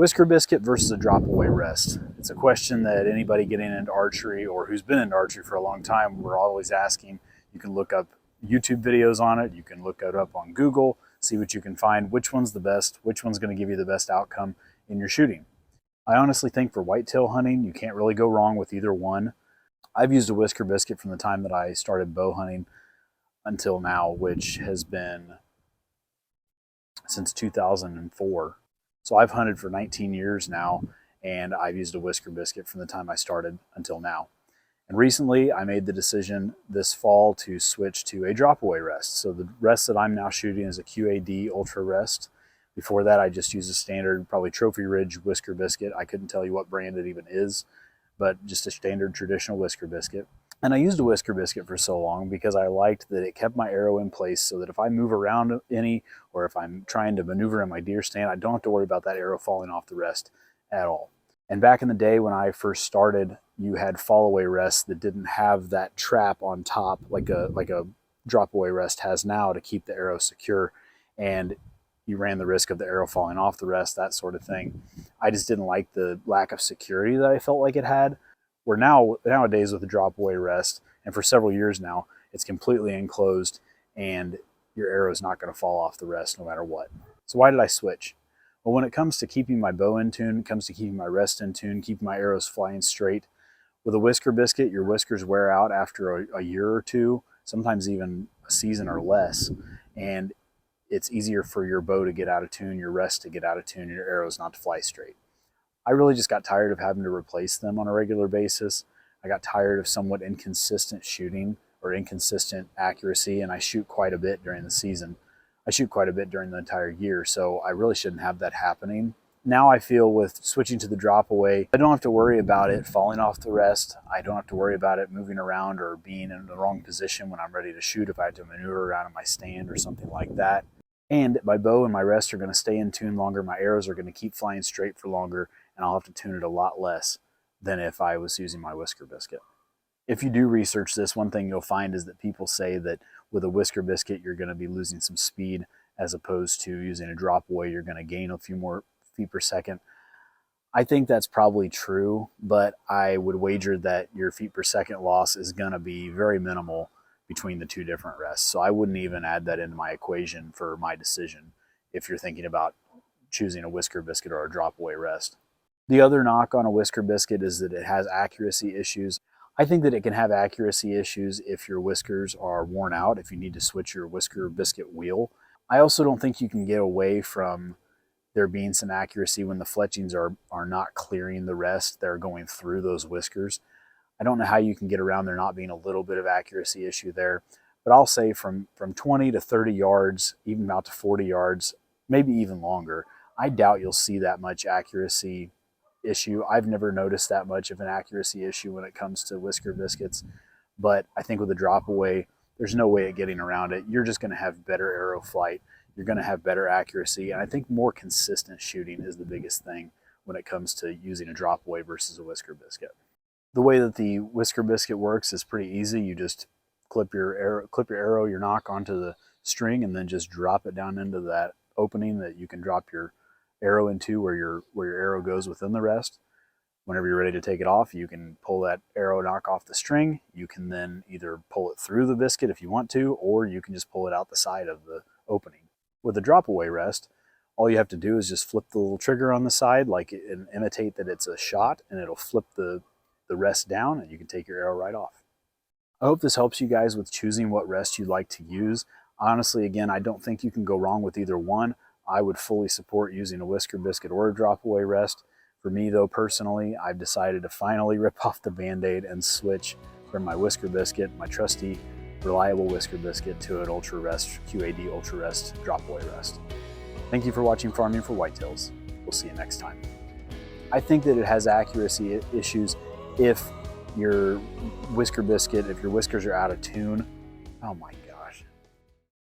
Whisker Biscuit versus a drop away rest. It's a question that anybody getting into archery or who's been into archery for a long time, we're always asking. You can look up YouTube videos on it. You can look it up on Google, see what you can find, which one's the best, which one's going to give you the best outcome in your shooting. I honestly think for whitetail hunting, you can't really go wrong with either one. I've used a Whisker Biscuit from the time that I started bow hunting until now, which has been since 2004. So I've hunted for 19 years now, and I've used a Whisker Biscuit from the time I started until now. And recently I made the decision this fall to switch to a drop away rest. So the rest that I'm now shooting is a QAD Ultra Rest. Before that I just used a standard, probably Trophy Ridge Whisker Biscuit. I couldn't tell you what brand it even is, but just a standard traditional Whisker Biscuit. And I used a Whisker Biscuit for so long because I liked that it kept my arrow in place so that if I move around any, or if I'm trying to maneuver in my deer stand, I don't have to worry about that arrow falling off the rest at all. And back in the day when I first started, you had fall away rests that didn't have that trap on top like a drop away rest has now to keep the arrow secure, and you ran the risk of the arrow falling off the rest, that sort of thing. I just didn't like the lack of security that I felt like it had. Where nowadays with the drop away rest, and for several years now, it's completely enclosed and your arrow is not going to fall off the rest no matter what. So why did I switch? Well, when it comes to keeping my bow in tune, it comes to keeping my rest in tune, keeping my arrows flying straight, with a Whisker Biscuit, your whiskers wear out after a year or two, sometimes even a season or less, and it's easier for your bow to get out of tune, your rest to get out of tune, and your arrows not to fly straight. I really just got tired of having to replace them on a regular basis. I got tired of somewhat inconsistent shooting or inconsistent accuracy, and I shoot quite a bit during the season. I shoot quite a bit during the entire year, so I really shouldn't have that happening. Now I feel with switching to the drop away, I don't have to worry about it falling off the rest. I don't have to worry about it moving around or being in the wrong position when I'm ready to shoot if I have to maneuver around in my stand or something like that. And my bow and my rest are going to stay in tune longer. My arrows are going to keep flying straight for longer, and I'll have to tune it a lot less than if I was using my Whisker Biscuit. If you do research this, one thing you'll find is that people say that with a Whisker Biscuit, you're going to be losing some speed as opposed to using a drop away, you're going to gain a few more feet per second. I think that's probably true, but I would wager that your feet per second loss is going to be very minimal between the two different rests. So I wouldn't even add that into my equation for my decision if you're thinking about choosing a Whisker Biscuit or a drop away rest. The other knock on a Whisker Biscuit is that it has accuracy issues. I think that it can have accuracy issues if your whiskers are worn out, if you need to switch your Whisker Biscuit wheel. I also don't think you can get away from there being some accuracy when the fletchings are not clearing the rest. They're going through those whiskers. I don't know how you can get around there not being a little bit of accuracy issue there, but I'll say from 20 to 30 yards, even out to 40 yards, maybe even longer, I doubt you'll see that much accuracy issue. I've never noticed that much of an accuracy issue when it comes to Whisker Biscuits, but I think with the drop away, there's no way of getting around it. You're just going to have better arrow flight. You're going to have better accuracy, and I think more consistent shooting is the biggest thing when it comes to using a drop away versus a Whisker Biscuit. The way that the Whisker Biscuit works is pretty easy. You just clip your arrow, your nock onto the string, and then just drop it down into that opening that you can drop your arrow into where your arrow goes within the rest. Whenever you're ready to take it off, you can pull that arrow nock off the string. You can then either pull it through the biscuit if you want to, or you can just pull it out the side of the opening. With a drop away rest, all you have to do is just flip the little trigger on the side and imitate that it's a shot, and it'll flip the rest down and you can take your arrow right off. I hope this helps you guys with choosing what rest you'd like to use. Honestly, again, I don't think you can go wrong with either one. I would fully support using a Whisker Biscuit or a drop away rest. For me though, personally, I've decided to finally rip off the Band-Aid and switch from my Whisker Biscuit, my trusty, reliable Whisker Biscuit, to an Ultra Rest, QAD Ultra Rest, drop away rest. Thank you for watching Farming for Whitetails. We'll see you next time. I think that it has accuracy issues if your Whisker Biscuit, if your whiskers are out of tune. Oh my God.